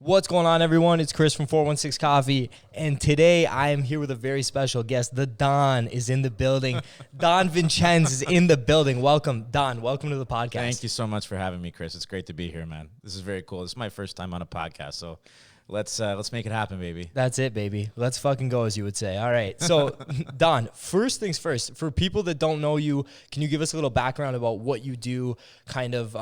What's going on, everyone? It's Chris from 416 Coffee, and today I am here with a very special guest. The Don is in the building. Don Vincenzo is in the building. Welcome, Don. Welcome to the podcast. Thank you so much for having me, Chris. It's great to be here, man. This is very cool. This is my first time on a podcast, so let's make it happen, baby. That's it, baby. Let's fucking go, as you would say. All right. So, Don, first things first, for people that don't know you, can you give us a little background about what you do, kind of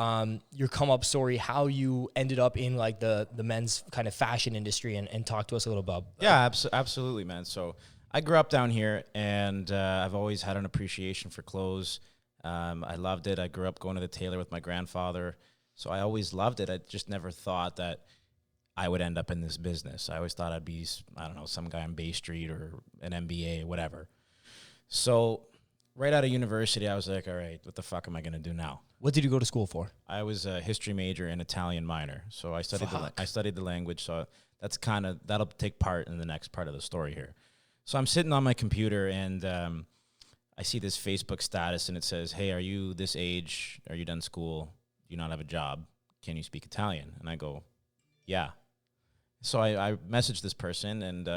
your come up story, how you ended up in like the men's kind of fashion industry, and talk to us a little about Yeah, absolutely, man. So I grew up down here, and I've always had an appreciation for clothes. I loved it. I grew up going to the tailor with my grandfather, so I always loved it. I just never thought that I would end up in this business. I always thought I'd be, I don't know, some guy on Bay Street or an MBA, whatever. So right out of university, I was like, all right, what the fuck am I going to do now? What did you go to school for? I was a history major and Italian minor. So I studied the language. So that'll take part in the next part of the story here. So I'm sitting on my computer and I see this Facebook status and it says, hey, are you this age? Are you done school? Do you not have a job? Can you speak Italian? And I go, yeah. So I messaged this person, and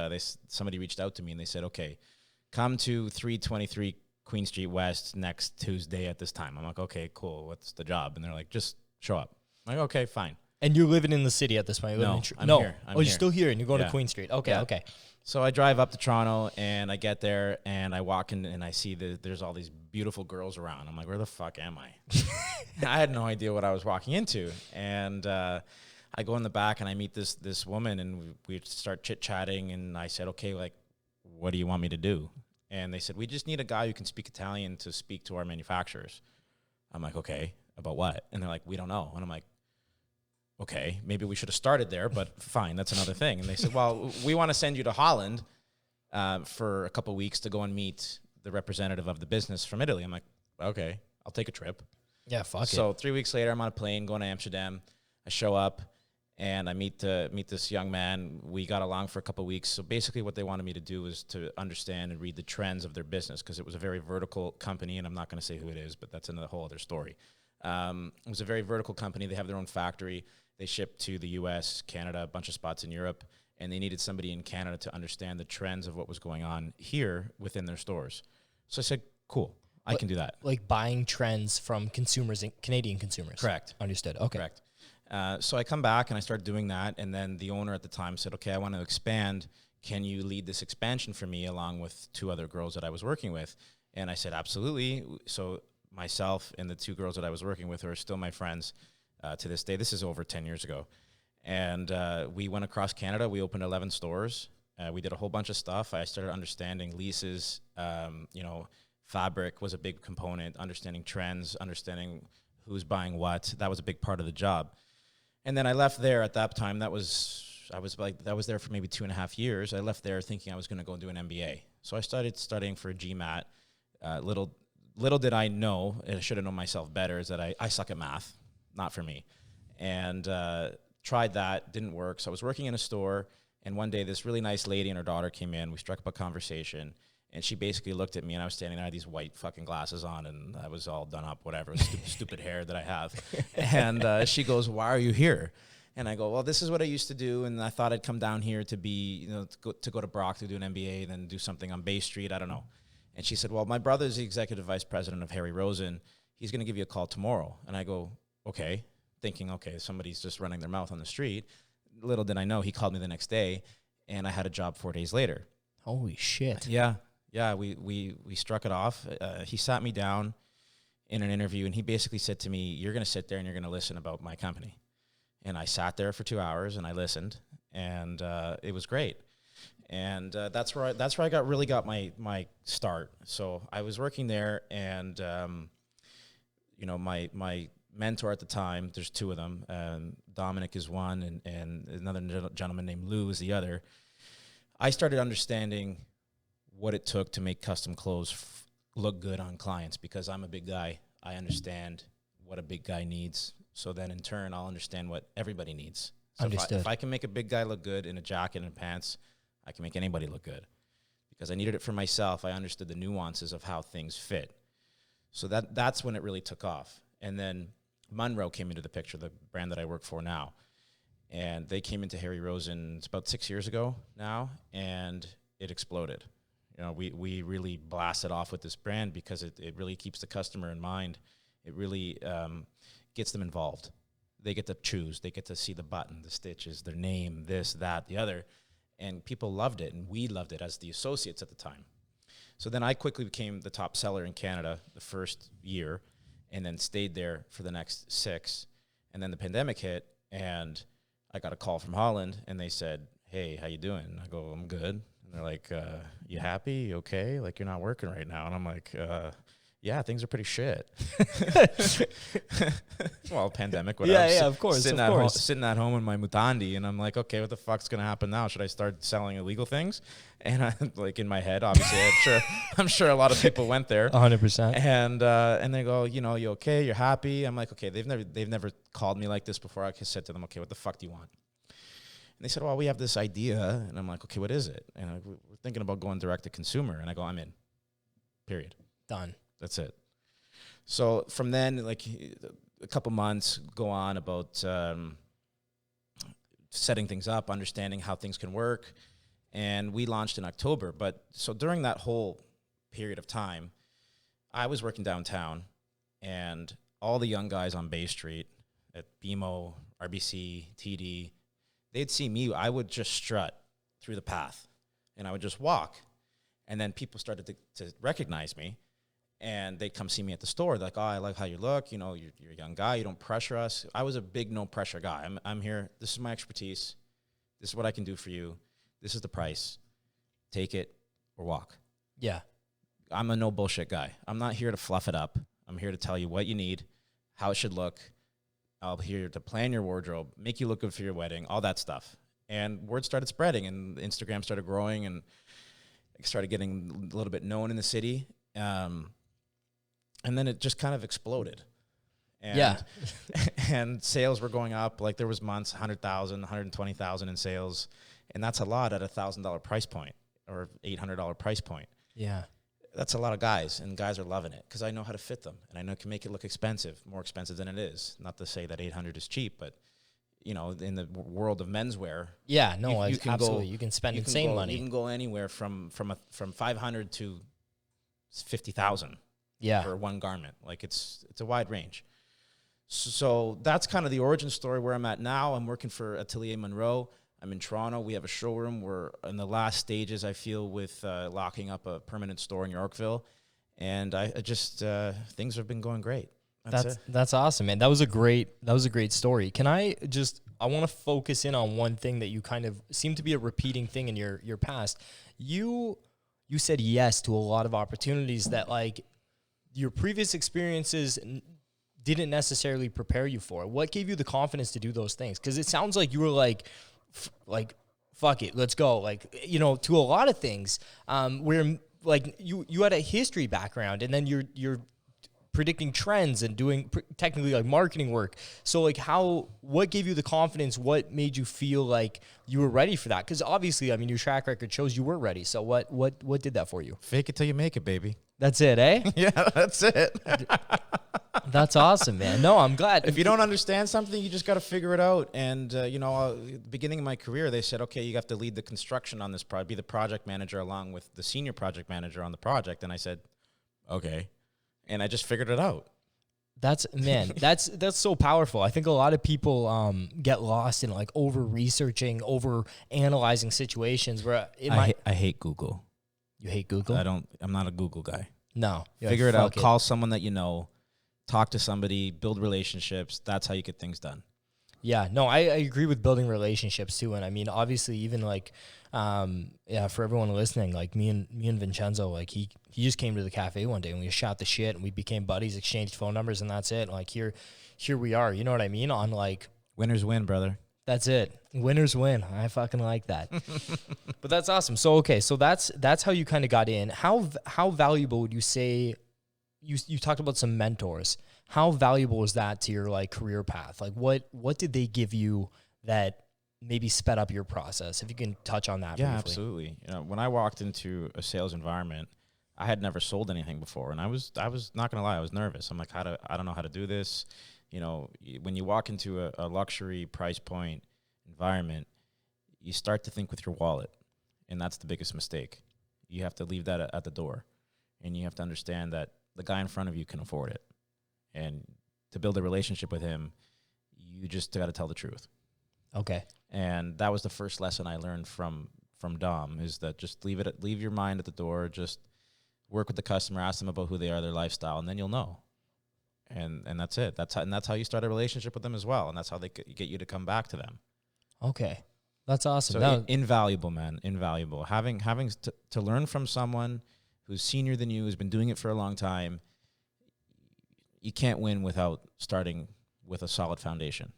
somebody reached out to me, and they said, okay, come to 323 Queen Street West next Tuesday at this time. I'm like, okay, cool. What's the job? And they're like, just show up. I'm like, okay, fine. And you're living in the city at this point? No, I'm here. You're still here, and you're going to Queen Street. Okay, yeah. Okay. So I drive up to Toronto, and I get there, and I walk in, and I see that there's all these beautiful girls around. I'm like, where the fuck am I? I had no idea what I was walking into. And I go in the back and I meet this woman and we start chit-chatting, and I said, okay, like, what do you want me to do? And they said, we just need a guy who can speak Italian to speak to our manufacturers. I'm like, okay, about what? And they're like, we don't know. And I'm like, okay, maybe we should have started there, but fine, that's another thing. And they said, well, we want to send you to Holland for a couple of weeks to go and meet the representative of the business from Italy. I'm like, okay, I'll take a trip. Yeah, fuck it. So 3 weeks later, I'm on a plane going to Amsterdam. I show up. And I meet this young man. We got along for a couple of weeks. So basically what they wanted me to do was to understand and read the trends of their business, because it was a very vertical company, and I'm not going to say who it is, but that's another whole other story. It was a very vertical company. They have their own factory. They ship to the US, Canada, a bunch of spots in Europe, and they needed somebody in Canada to understand the trends of what was going on here within their stores. So I said, cool, I can do that. Like buying trends from consumers, Canadian consumers. Correct. Understood. Okay. Correct. So I come back and I start doing that, and then the owner at the time said, okay, I want to expand. Can you lead this expansion for me along with two other girls that I was working with? And I said, absolutely. So myself and the two girls that I was working with are still my friends to this day. This is over 10 years ago. And we went across Canada. We opened 11 stores. We did a whole bunch of stuff. I started understanding leases. Fabric was a big component, understanding trends, understanding who's buying what. That was a big part of the job. And then I left there at that time. I was there for maybe 2.5 years. I left there thinking I was going to go and do an MBA. So I started studying for a GMAT. Little did I know, and I should have known myself better, is that I suck at math, not for me. And tried that, didn't work. So I was working in a store, and one day this really nice lady and her daughter came in. We struck up a conversation, and she basically looked at me, and I was standing there, I had these white fucking glasses on, and I was all done up, whatever, stupid hair that I have. And she goes, why are you here? And I go, well, this is what I used to do, and I thought I'd come down here to be, to go to Brock to do an MBA, then do something on Bay Street, I don't know. And she said, well, my brother's the executive vice president of Harry Rosen. He's going to give you a call tomorrow. And I go, okay, thinking, okay, somebody's just running their mouth on the street. Little did I know, he called me the next day, and I had a job 4 days later. Holy shit. Yeah, we struck it off. He sat me down in an interview, and he basically said to me, you're going to sit there and you're going to listen about my company. And I sat there for 2 hours, and I listened, and it was great. And that's where I got my start. So I was working there, and my mentor at the time, there's two of them. Dominic is one, and another gentleman named Lou is the other. I started understanding what it took to make custom clothes look good on clients, because I'm a big guy. I understand what a big guy needs. So then in turn, I'll understand what everybody needs. So Understood. If I can make a big guy look good in a jacket and pants, I can make anybody look good. Because I needed it for myself. I understood the nuances of how things fit. So that's when it really took off. And then Munro came into the picture, the brand that I work for now. And they came into Harry Rosen, it's about 6 years ago now, and it exploded. You know, we really blasted off with this brand because it really keeps the customer in mind. It really gets them involved. They get to choose. They get to see the button, the stitches, their name, this, that, the other. And people loved it, and we loved it as the associates at the time. So then I quickly became the top seller in Canada the first year, and then stayed there for the next 6. And then the pandemic hit, and I got a call from Holland, and they said, "Hey, how you doing?" I go, "I'm good." And they're like, "You happy? You okay? Like, you're not working right now?" And I'm like, "Yeah, things are pretty shit." Well, pandemic, whatever. Yeah, of course, sitting at home in my mutandi, and I'm like, okay, what the fuck's gonna happen now? Should I start selling illegal things? And I, like, in my head, obviously, I'm sure a lot of people went there. 100%. And they go, you know, "You okay? You're happy?" I'm like, okay, they've never called me like this before. I said to them, "Okay, what the fuck do you want?" And they said, "Well, we have this idea." And I'm like, "Okay, what is it?" And we're thinking about going direct to consumer. And I go, "I'm in. Period. Done." That's it. So from then, like, a couple months go on about setting things up, understanding how things can work. And we launched in October. But so during that whole period of time, I was working downtown, and all the young guys on Bay Street at BMO, RBC, TD, they'd see me. I would just strut through the path, and I would just walk. And then people started to recognize me. And they'd come see me at the store. They're like, "Oh, I like how you look. You know, you're a young guy. You don't pressure us." I was a big no pressure guy. I'm here. This is my expertise. This is what I can do for you. This is the price. Take it or walk. Yeah. I'm a no bullshit guy. I'm not here to fluff it up. I'm here to tell you what you need, how it should look. I'll be here to plan your wardrobe, make you look good for your wedding, all that stuff. And word started spreading, and Instagram started growing, and I started getting a little bit known in the city. And then it just kind of exploded. And, Yeah. And sales were going up. Like, there was months, 100,000, 120,000 in sales. And that's a lot at $1,000 price point or $800 price point. Yeah. That's a lot of guys, and guys are loving it because I know how to fit them, and I know I can make it look expensive, more expensive than it is. Not to say that 800 is cheap, but, you know, in the world of menswear. Yeah, no, you can absolutely. You can spend insane money. You can go anywhere from 500 to 50,000. Yeah. For one garment. Like, it's a wide range. So that's kind of the origin story where I'm at now. I'm working for Atelier Munro. I'm in Toronto. We have a showroom. We're in the last stages, I feel, with locking up a permanent store in Yorkville. And I just things have been going great. That's awesome, man. That was a great story. I want to focus in on one thing that you kind of seem to be a repeating thing in your past. You said yes to a lot of opportunities that, like, your previous experiences didn't necessarily prepare you for. What gave you the confidence to do those things? Because it sounds like you were like, fuck it, let's go. Like, you know, to a lot of things, where, like, you had a history background, and then you're predicting trends and doing technically, like, marketing work. So, like, what gave you the confidence? What made you feel like you were ready for that? Because obviously, I mean, your track record shows you were ready. So what did that for you? Fake it till you make it, baby. That's it, eh? Yeah, that's it. That's awesome, man. No, I'm glad. If you don't understand something, you just got to figure it out. And, you know, beginning of my career, they said, okay, you have to lead the construction on this project, be the project manager along with the senior project manager on the project. And I said, okay. And I just figured it out. That's so powerful. I think a lot of people get lost in, like, over-researching, over-analyzing situations where I hate Google. You hate Google? I'm not a Google guy. No. Figure it out. Call someone that you know. Talk to somebody. Build relationships. That's how you get things done. Yeah. No, I agree with building relationships too. And I mean, obviously, even, like, for everyone listening, like, me and Vincenzo, like, he just came to the cafe one day and we shot the shit and we became buddies, exchanged phone numbers, and that's it. Like, here we are. You know what I mean? On, like, winners win, brother. That's it. Winners win. I fucking like that. But that's awesome. So, okay. So that's how you kind of got in. How valuable would you say, you talked about some mentors. How valuable is that to your, like, career path? Like, what did they give you that maybe sped up your process? If you can touch on that briefly. Yeah, absolutely. You know, when I walked into a sales environment, I had never sold anything before, and I was not going to lie, I was nervous. I'm like, I don't know how to do this. You know, when you walk into a luxury price point environment, you start to think with your wallet, and that's the biggest mistake. You have to leave that at the door, and you have to understand that the guy in front of you can afford it, and to build a relationship with him, you just got to tell the truth. Okay. And that was the first lesson I learned from Dom, is that just leave your mind at the door, just work with the customer, ask them about who they are, their lifestyle, and then you'll know. And that's it. That's how you start a relationship with them as well, and that's how they get you to come back to them. Okay. That's awesome. So invaluable, man, invaluable. Having to learn from someone who's senior than you, who's been doing it for a long time. You can't win without starting with a solid foundation.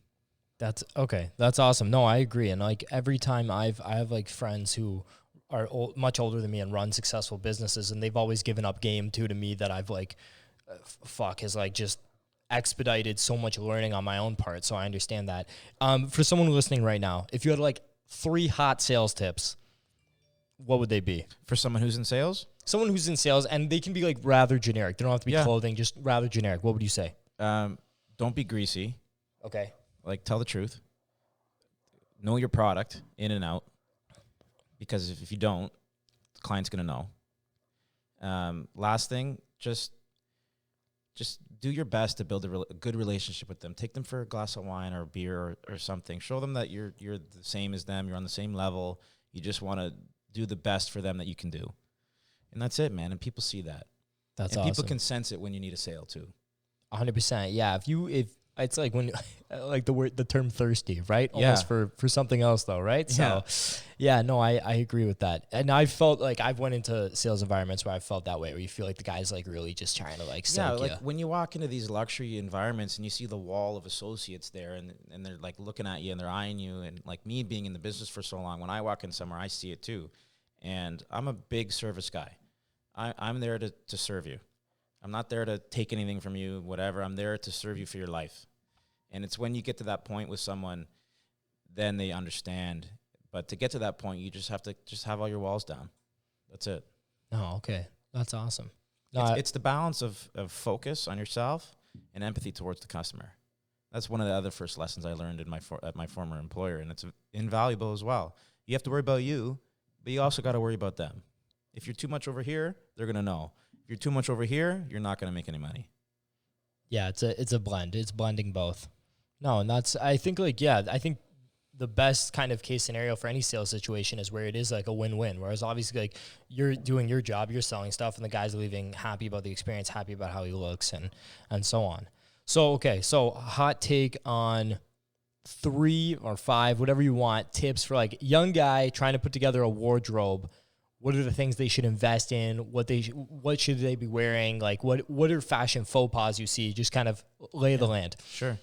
That's okay. That's awesome. No, I agree. And like every time I have like friends who are much older than me and run successful businesses, and they've always given up game to me that I've like, has like just expedited so much learning on my own part. So I understand that. For someone listening right now, if you had like 3 hot sales tips, what would they be? For someone who's in sales? Someone who's in sales, and they can be like rather generic. They don't have to be clothing, just rather generic. What would you say? Don't be greasy. Okay. Like, tell the truth. Know your product in and out, because if you don't, the client's going to know. Last thing, just do your best to build a good relationship with them. Take them for a glass of wine or a beer or something. Show them that you're the same as them. You're on the same level. You just want to do the best for them that you can do. And that's it, man. And people see that. That's and awesome. People can sense it when you need a sale too. 100%. Yeah. If it's like when, like the term thirsty, right? Almost for something else though, right? So yeah, no, I agree with that. And I felt like I've went into sales environments where I felt that way, where you feel like the guy's like really just trying to like soak like when you walk into these luxury environments and you see the wall of associates there and they're like looking at you and they're eyeing you, and like me being in the business for so long, when I walk in somewhere, I see it too. And I'm a big service guy. I'm there to serve you. I'm not there to take anything from you, whatever. I'm there to serve you for your life. And it's when you get to that point with someone, then they understand. But to get to that point, you just have to have all your walls down. That's it. Oh, okay. That's awesome. No, it's the balance of focus on yourself and empathy towards the customer. That's one of the other first lessons I learned in at my former employer, and it's invaluable as well. You have to worry about you, but you also got to worry about them. If you're too much over here, they're going to know. If you're too much over here, you're not going to make any money. Yeah, it's a blend. It's blending both. No, and I think the best kind of case scenario for any sales situation is where it is like a win-win. Whereas obviously like you're doing your job, you're selling stuff, and the guy's leaving happy about the experience, happy about how he looks, and so on. So, okay, so hot take on 3 or 5, whatever you want, tips for like young guy trying to put together a wardrobe. What are the things they should invest in? What should they be wearing? Like what are fashion faux pas you see? Just kind of lay the land. Sure.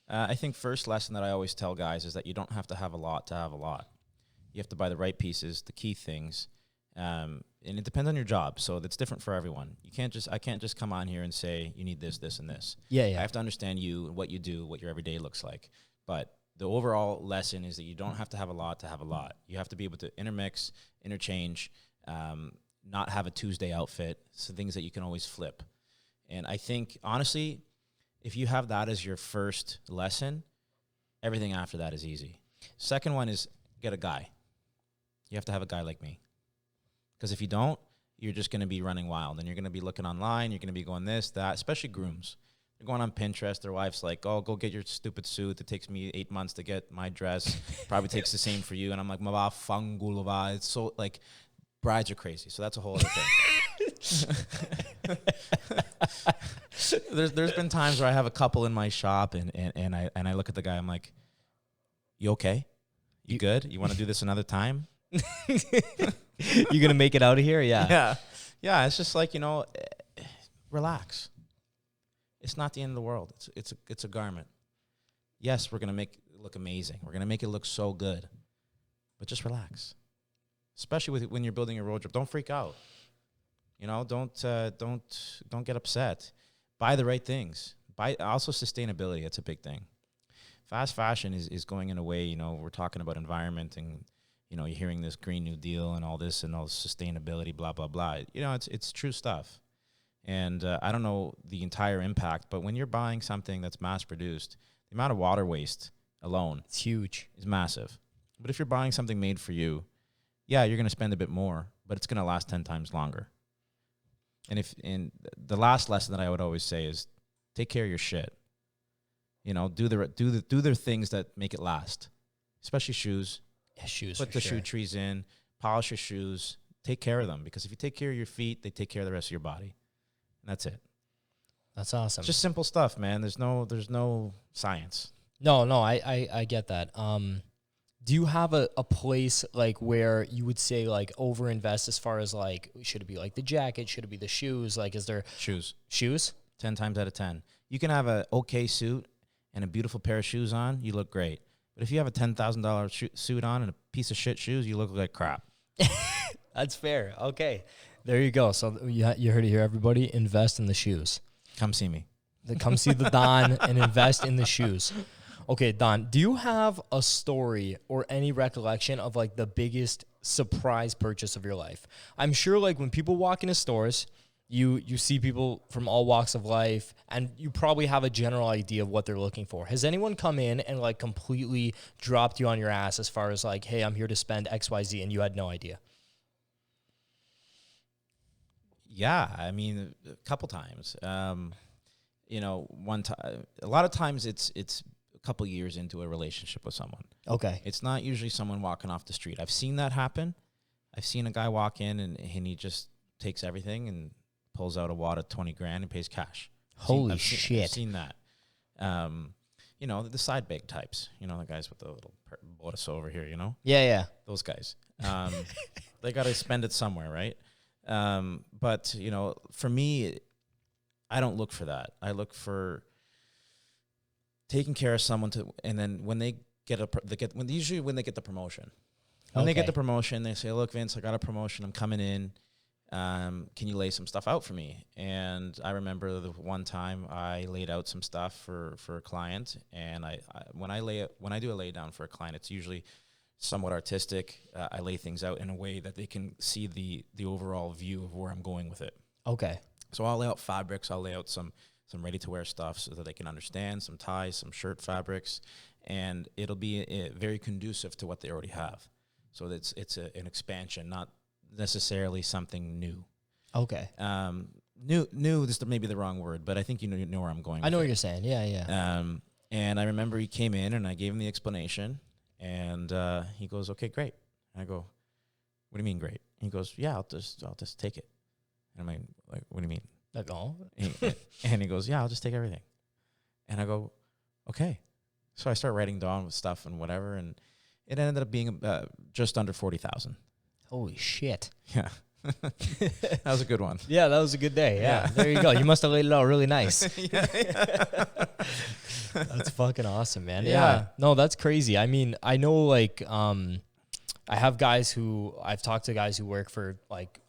I think first lesson that I always tell guys is that you don't have to have a lot to have a lot. You have to buy the right pieces, the key things, and it depends on your job. So that's different for everyone. I can't just come on here and say you need this, this, and this. Yeah. I have to understand you, what you do, what your everyday looks like. But the overall lesson is that you don't have to have a lot to have a lot. You have to be able to intermix, interchange, not have a Tuesday outfit, so things that you can always flip. And I think, honestly, if you have that as your first lesson, everything after that is easy. Second one is get a guy. You have to have a guy like me. Because if you don't, you're just going to be running wild. And you're going to be looking online. You're going to be going this, that, especially grooms. They're going on Pinterest. Their wife's like, oh, go get your stupid suit. It takes me 8 months to get my dress. Probably takes the same for you. And I'm like, maba fangulova. It's so, like, brides are crazy. So that's a whole other thing. There's been times where I have a couple in my shop and I look at the guy, I'm like, you okay? You good? You want to do this another time? You gonna make it out of here? Yeah. Yeah. It's just like, relax. It's not the end of the world. It's a garment. Yes, we're gonna make it look amazing. We're gonna make it look so good, but just relax. Especially when you're building a wardrobe, don't freak out. Don't get upset. Buy the right things. Buy also sustainability. That's a big thing. Fast fashion is going in a way. We're talking about environment and you're hearing this Green New Deal and all this sustainability, blah blah blah. It's true stuff. And I don't know the entire impact, but when you're buying something that's mass produced, the amount of water waste alone It's huge. is massive. But if you're buying something made for you, yeah, you're going to spend a bit more, but it's going to last 10 times longer. And the last lesson that I would always say is take care of your shit. You know, do the things that make it last, especially shoes. Yeah, shoes. Put the shoe trees in, polish your shoes, take care of them, because if you take care of your feet, they take care of the rest of your body. And that's it. That's awesome. It's just simple stuff, man. There's no science. No, I get that. Do you have a place like where you would say like overinvest as far as like, should it be like the jacket? Should it be the shoes? Like, is there Shoes. 10 times out of 10. You can have a okay suit and a beautiful pair of shoes on, you look great. But if you have a $10,000 suit on and a piece of shit shoes, you look like crap. That's fair. Okay. There you go. So you heard it here, everybody. Invest in the shoes. Come see me. Come see the Don and invest in the shoes. Okay, Don, do you have a story or any recollection of like the biggest surprise purchase of your life? I'm sure like when people walk into stores, you see people from all walks of life, and you probably have a general idea of what they're looking for. Has anyone come in and like completely dropped you on your ass as far as like, hey, I'm here to spend XYZ, and you had no idea? Yeah, I mean, a couple times. You know, one time, a lot of times it's a couple years into a relationship with someone. Okay. It's not usually someone walking off the street. I've seen that happen. I've seen a guy walk in and he just takes everything and pulls out a wad of 20 grand and pays cash. Holy shit. I've seen that. You know, the side bag types, you know, the guys with the little bodice over here, you know? Yeah. Those guys. They got to spend it somewhere, right? But, you know, for me, I don't look for that. I look for taking care of someone and then when they get usually when they get the promotion. When they get the promotion, they say, look, Vince, I got a promotion. I'm coming in. Can you lay some stuff out for me? And I remember the one time I laid out some stuff for a client. And when I do a lay down for a client, it's usually somewhat artistic. I lay things out in a way that they can see the overall view of where I'm going with it. Okay. So I'll lay out fabrics. I'll lay out some ready-to-wear stuff so that they can understand, some ties, some shirt fabrics, and it'll be very conducive to what they already have. So it's an expansion, not necessarily something new. Okay. New. This may be the wrong word, but I think you know where I'm going. I know what you're saying. Yeah. And I remember he came in and I gave him the explanation, and he goes, "Okay, great." And I go, "What do you mean, great?" And he goes, "Yeah, I'll just take it." And I'm like, "What do you mean?" Like, oh. And he goes, "Yeah, I'll just take everything." And I go, "Okay." So I start writing down with stuff and whatever, and it ended up being just under 40,000. Holy shit. Yeah. That was a good one. Yeah, that was a good day. Yeah. There you go. You must have laid it out really nice. That's fucking awesome, man. Yeah. No, that's crazy. I mean, I know like I have guys I've talked to guys who work for like,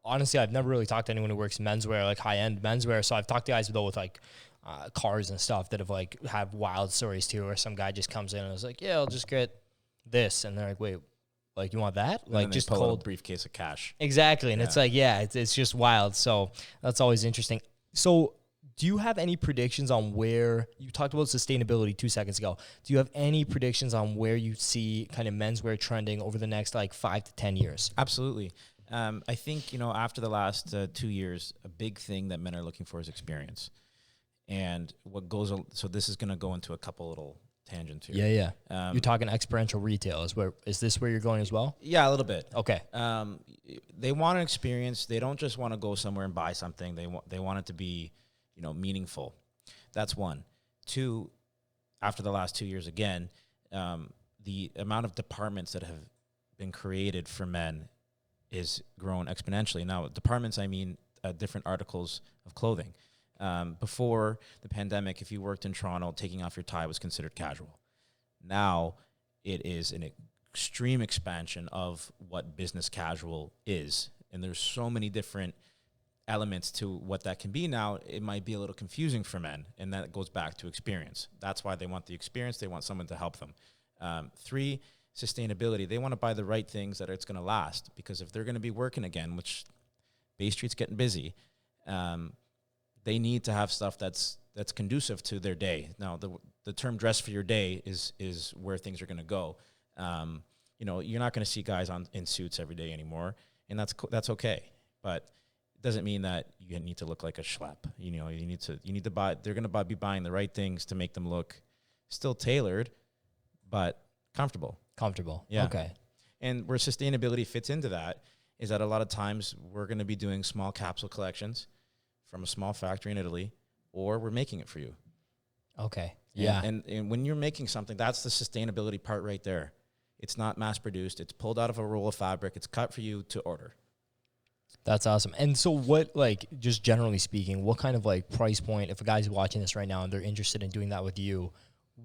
honestly, I've never really talked to anyone who works menswear, like high-end menswear. So I've talked to guys though with like cars and stuff that have wild stories too, or some guy just comes in and is like, yeah, I'll just get this. And they're like, wait, like you want that? And like just pull cold out a briefcase of cash. Exactly. And it's like, yeah, it's just wild. So that's always interesting. So do you have any predictions on where you talked about sustainability 2 seconds ago? Do you have any predictions on where you see kind of menswear trending over the next like 5 to 10 years? Absolutely. I think, you know, after the last 2 years, a big thing that men are looking for is experience. And so this is going to go into a couple little tangents here. Yeah. You're talking experiential retail. Is this where you're going as well? Yeah, a little bit. Okay. They want an experience. They don't just want to go somewhere and buy something. They want it to be, you know, meaningful. That's one. Two, after the last 2 years again, the amount of departments that have been created for men is grown exponentially. Now, departments, I mean different articles of clothing. Before the pandemic, if you worked in Toronto, taking off your tie was considered casual. Now, it is an extreme expansion of what business casual is. And there's so many different elements to what that can be now. It might be a little confusing for men, and that goes back to experience. That's why they want the experience. They want someone to help them. 3, sustainability. They want to buy the right things that it's going to last, because if they're going to be working again, which Bay Street's getting busy, they need to have stuff that's that's conducive to their day. Now, the term "dress for your day" is where things are going to go. You know, you're not going to see guys in suits every day anymore, and that's okay. But it doesn't mean that you need to look like a schlep. You know, you need to buy. They're going to be buying the right things to make them look still tailored, but comfortable. Comfortable. Yeah. Okay. And where sustainability fits into that is that a lot of times we're going to be doing small capsule collections from a small factory in Italy, or we're making it for you. Okay. Yeah. And when you're making something, that's the sustainability part right there. It's not mass produced. It's pulled out of a roll of fabric. It's cut for you to order. That's awesome. And so what, like, just generally speaking, what kind of like price point, if a guy's watching this right now and they're interested in doing that with you,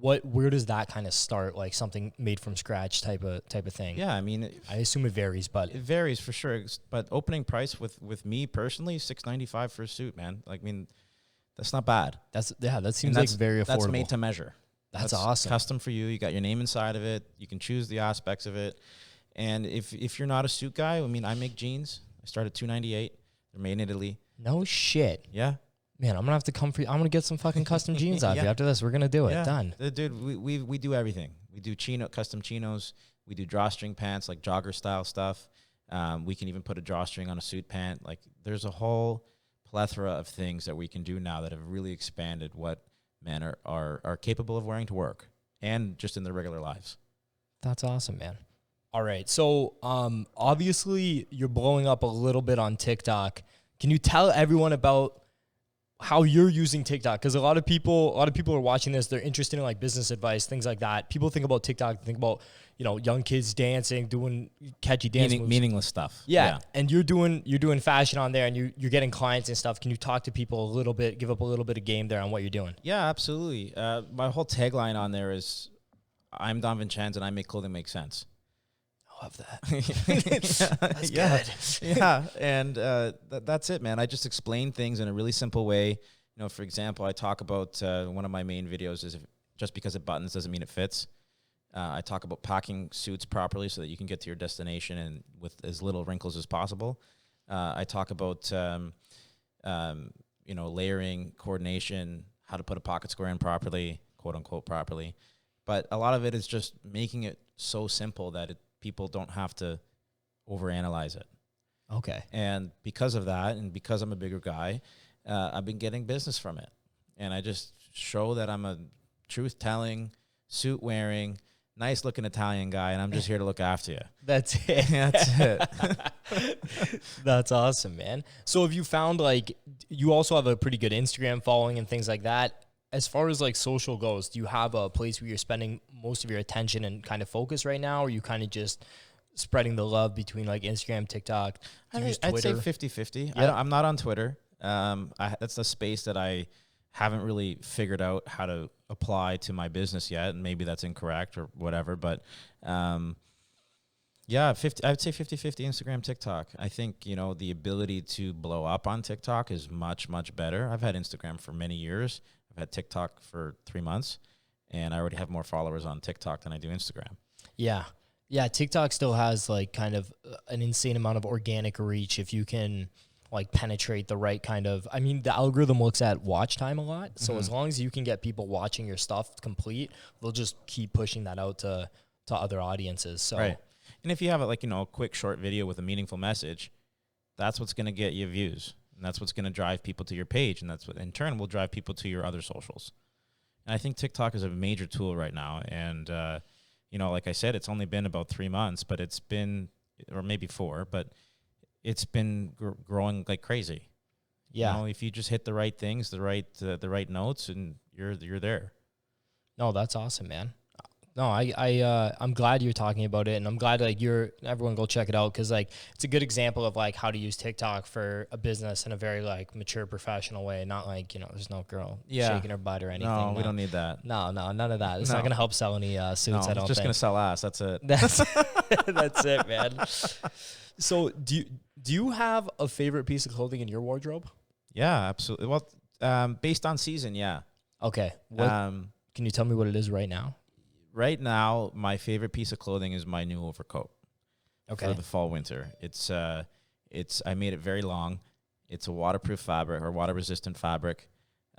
where does that kind of start? Like something made from scratch type of thing? Yeah. I mean, I assume it varies, but it varies for sure. But opening price with me personally, $695 for a suit, man. Like, I mean, that's not bad. That seems like very affordable. That's made to measure. That's awesome. Custom for you. You got your name inside of it. You can choose the aspects of it. And if you're not a suit guy, I mean, I make jeans. I start at $298. They're made in Italy. No shit. Yeah. Man, I'm gonna have to come for you. I'm gonna get some fucking custom jeans out of you after this. We're gonna do it. Yeah. Done. Dude, we do everything. We do custom chinos. We do drawstring pants, like jogger style stuff. We can even put a drawstring on a suit pant. Like, there's a whole plethora of things that we can do now that have really expanded what men are capable of wearing to work and just in their regular lives. That's awesome, man. All right. So obviously you're blowing up a little bit on TikTok. Can you tell everyone about how you're using TikTok? Because a lot of people are watching this. They're interested in like business advice, things like that. People think about TikTok, think about, you know, young kids dancing, doing catchy dance moves. Meaningless stuff. Yeah. And you're doing fashion on there, and you're getting clients and stuff. Can you talk to people a little bit, give up a little bit of game there on what you're doing? Yeah, absolutely. My whole tagline on there is, I'm Don Vincenzo and I make clothing make sense. I love that. That's good. Yeah. And that's it, man. I just explain things in a really simple way. You know, for example, I talk about one of my main videos is just because it buttons doesn't mean it fits. I talk about packing suits properly so that you can get to your destination and with as little wrinkles as possible. I talk about, you know, layering, coordination, how to put a pocket square in properly, quote unquote properly. But a lot of it is just making it so simple that people don't have to overanalyze it. Okay. And because of that, and because I'm a bigger guy, I've been getting business from it. And I just show that I'm a truth-telling, suit-wearing, nice-looking Italian guy, and I'm just here to look after you. That's it. That's it. That's awesome, man. So have you found, like, you also have a pretty good Instagram following and things like that. As far as like social goes, do you have a place where you're spending most of your attention and kind of focus right now? Or are you kind of just spreading the love between like Instagram, TikTok? I'd say 50-50. Yeah. I'm not on Twitter. That's the space that I haven't really figured out how to apply to my business yet. And maybe that's incorrect or whatever. But yeah, I would say 50-50 Instagram, TikTok. I think, you know, the ability to blow up on TikTok is much, much better. I've had Instagram for many years. I've had TikTok for 3 months, and I already have more followers on TikTok than I do Instagram. Yeah. Yeah, TikTok still has like kind of an insane amount of organic reach if you can like penetrate the right kind of, I mean, the algorithm looks at watch time a lot. So as long as you can get people watching your stuff complete, they'll just keep pushing that out to other audiences. So right. And if you have like, you know, a quick short video with a meaningful message, that's what's going to get you views. And that's what's going to drive people to your page. And that's what in turn will drive people to your other socials. And I think TikTok is a major tool right now. And, you know, like I said, it's only been about 3 months, but it's been, or maybe 4, but it's been growing like crazy. Yeah. You know, if you just hit the right things, the right notes, and you're there. No, that's awesome, man. No, I'm glad you're talking about it, and I'm glad like everyone go check it out, because like it's a good example of like how to use TikTok for a business in a very like mature, professional way, not like, you know, there's no girl shaking her butt or anything. No, we don't need that. No, none of that. It's not gonna help sell any suits. No, I don't it's just think. gonna sell ass. That's it. That's it, man. So do you have a favorite piece of clothing in your wardrobe? Yeah, absolutely. Well, based on season, yeah. Okay. Can you tell me what it is right now? Right now, my favorite piece of clothing is my new overcoat. Okay. For the fall winter. I made it very long. It's a waterproof fabric or water resistant fabric.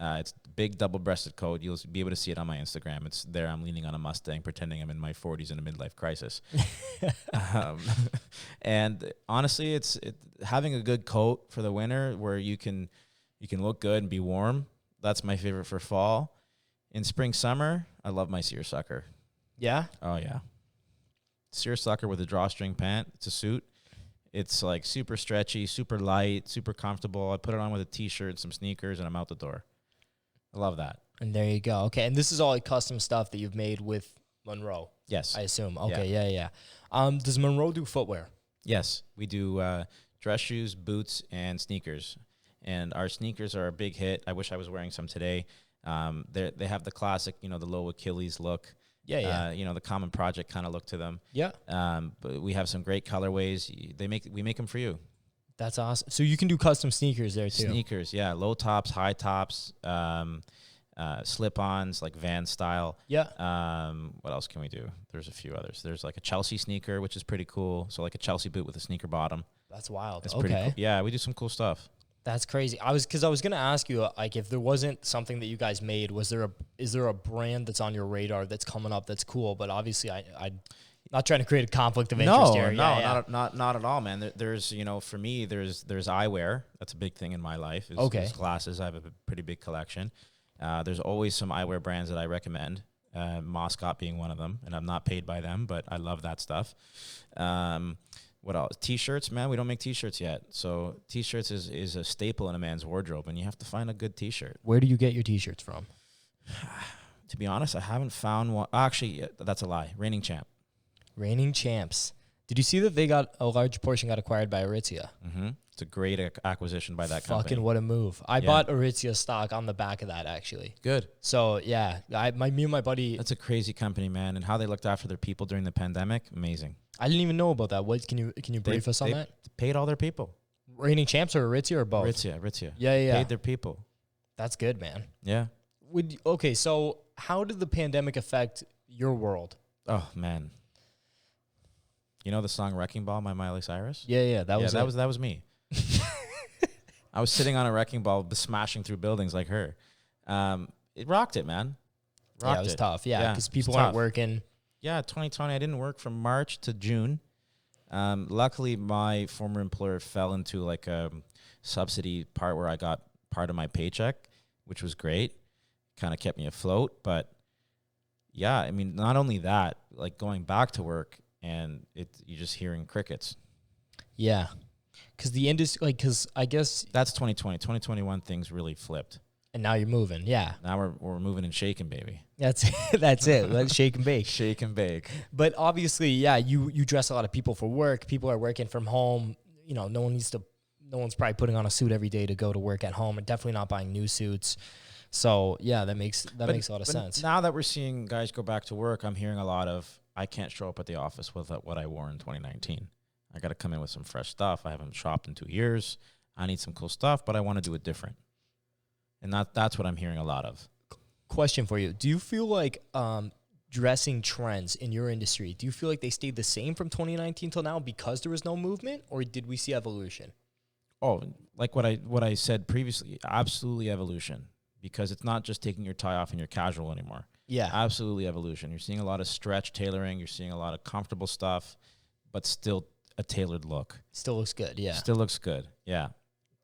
It's big double-breasted coat. You'll be able to see it on my Instagram. It's there. I'm leaning on a Mustang, pretending I'm in my 40s in a midlife crisis. um, and honestly, having a good coat for the winter where you can look good and be warm. That's my favorite for fall. In spring, summer, I love my seersucker. Yeah? Oh, yeah. Seersucker with a drawstring pant. It's a suit. It's like super stretchy, super light, super comfortable. I put it on with a T-shirt and some sneakers, and I'm out the door. I love that. And there you go. Okay, and this is all like custom stuff that you've made with Munro. Yes. I assume. Okay, yeah. Does Munro do footwear? Yes, we do dress shoes, boots, and sneakers. And our sneakers are a big hit. I wish I was wearing some today. They have the classic, the low Achilles look. Yeah. The common project kind of look to them. Yeah. But we have some great colorways. We make them for you. That's awesome. So you can do custom sneakers there too. Sneakers, yeah. Low tops, high tops, slip-ons, like Van style. Yeah. What else can we do? There's a few others. There's like a Chelsea sneaker, which is pretty cool. So like a Chelsea boot with a sneaker bottom. That's wild. It's pretty cool. Yeah, we do some cool stuff. That's crazy. I was gonna ask you, like, if there wasn't something that you guys made, is there a brand that's on your radar that's coming up that's cool? But obviously, I'm not trying to create a conflict of interest here. Not at all, man. There's for me, there's eyewear. That's a big thing in my life. Is glasses. I have a pretty big collection. There's always some eyewear brands that I recommend. Moscot being one of them, and I'm not paid by them, but I love that stuff. What else? T-shirts, man. We don't make T-shirts yet. So T-shirts is a staple in a man's wardrobe, and you have to find a good T-shirt. Where do you get your T-shirts from? To be honest, I haven't found one. Actually, that's a lie. Reigning Champ. Reigning Champs. Did you see that they got a large portion got acquired by Aritzia? Mm-hmm. It's a great acquisition by that company. Fucking what a move. I bought Aritzia stock on the back of that, actually. Good. So, yeah, me and my buddy. That's a crazy company, man. And how they looked after their people during the pandemic, amazing. I didn't even know about that. What can you brief us on that? Paid all their people. Reigning Champs or Aritzia or both? Aritzia. Yeah. Paid their people. That's good, man. Yeah. Okay, so how did the pandemic affect your world? Oh, man. You know the song "Wrecking Ball" by Miley Cyrus? Yeah. That was me. I was sitting on a wrecking ball, smashing through buildings like her. It rocked it, man. It was tough. Yeah, because people aren't working. Yeah, 2020. I didn't work from March to June. Luckily, my former employer fell into like a subsidy part where I got part of my paycheck, which was great. Kind of kept me afloat. But yeah, I mean, not only that, like going back to work and you're just hearing crickets. Yeah. Because the industry, because I guess that's 2020. 2021 things really flipped. And now you're moving, yeah. Now we're moving and shaking, baby. That's it. Let's shake and bake. Shake and bake. But obviously, yeah, you dress a lot of people for work. People are working from home. No one's probably putting on a suit every day to go to work at home, and definitely not buying new suits. So yeah, that makes a lot of sense. Now that we're seeing guys go back to work, I'm hearing a lot of, I can't show up at the office with what I wore in 2019. I got to come in with some fresh stuff. I haven't shopped in 2 years. I need some cool stuff, but I want to do it different. And that's what I'm hearing a lot of. Question for you. Do you feel like dressing trends in your industry, do you feel like they stayed the same from 2019 till now because there was no movement, or did we see evolution? Oh, like what I said previously, absolutely evolution, because it's not just taking your tie off and you're casual anymore. Yeah. Absolutely evolution. You're seeing a lot of stretch tailoring. You're seeing a lot of comfortable stuff, but still a tailored look. Still looks good, yeah. Still looks good, yeah.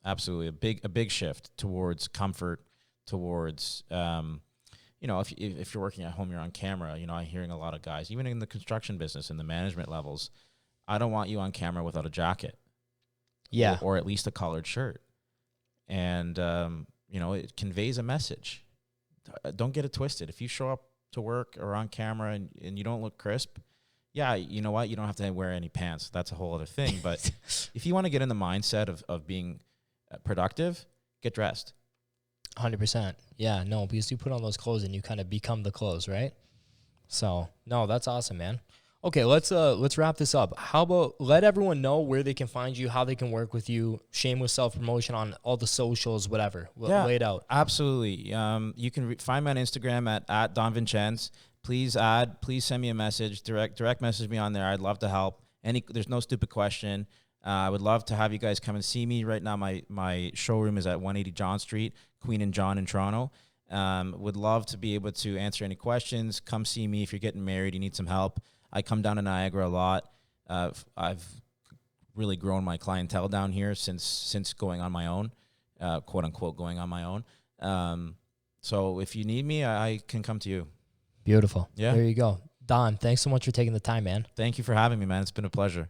Absolutely, a big shift towards comfort, towards if you're working at home, you're on camera. I'm hearing a lot of guys, even in the construction business, in the management levels, I don't want you on camera without a jacket, or at least a collared shirt, and it conveys a message. Don't get it twisted. If you show up to work or on camera and you don't look crisp, yeah, you know what? You don't have to wear any pants. That's a whole other thing. But if you want to get in the mindset of being productive, get dressed. 100%. Yeah, no, because you put on those clothes and you kind of become the clothes, right? So, no, that's awesome, man. Okay, let's wrap this up. How about let everyone know where they can find you, how they can work with you, shameless self-promotion on all the socials, whatever. Lay it out. Absolutely. You can find me on Instagram at Don Vincenzo. Please send me a message, direct message me on there. I'd love to help. There's no stupid question. I would love to have you guys come and see me. Right now, my showroom is at 180 John Street, Queen and John in Toronto. Would love to be able to answer any questions. Come see me if you're getting married, you need some help. I come down to Niagara a lot. I've really grown my clientele down here since going on my own, quote unquote, going on my own. So if you need me, I can come to you. Beautiful. Yeah. There you go. Don, thanks so much for taking the time, man. Thank you for having me, man. It's been a pleasure.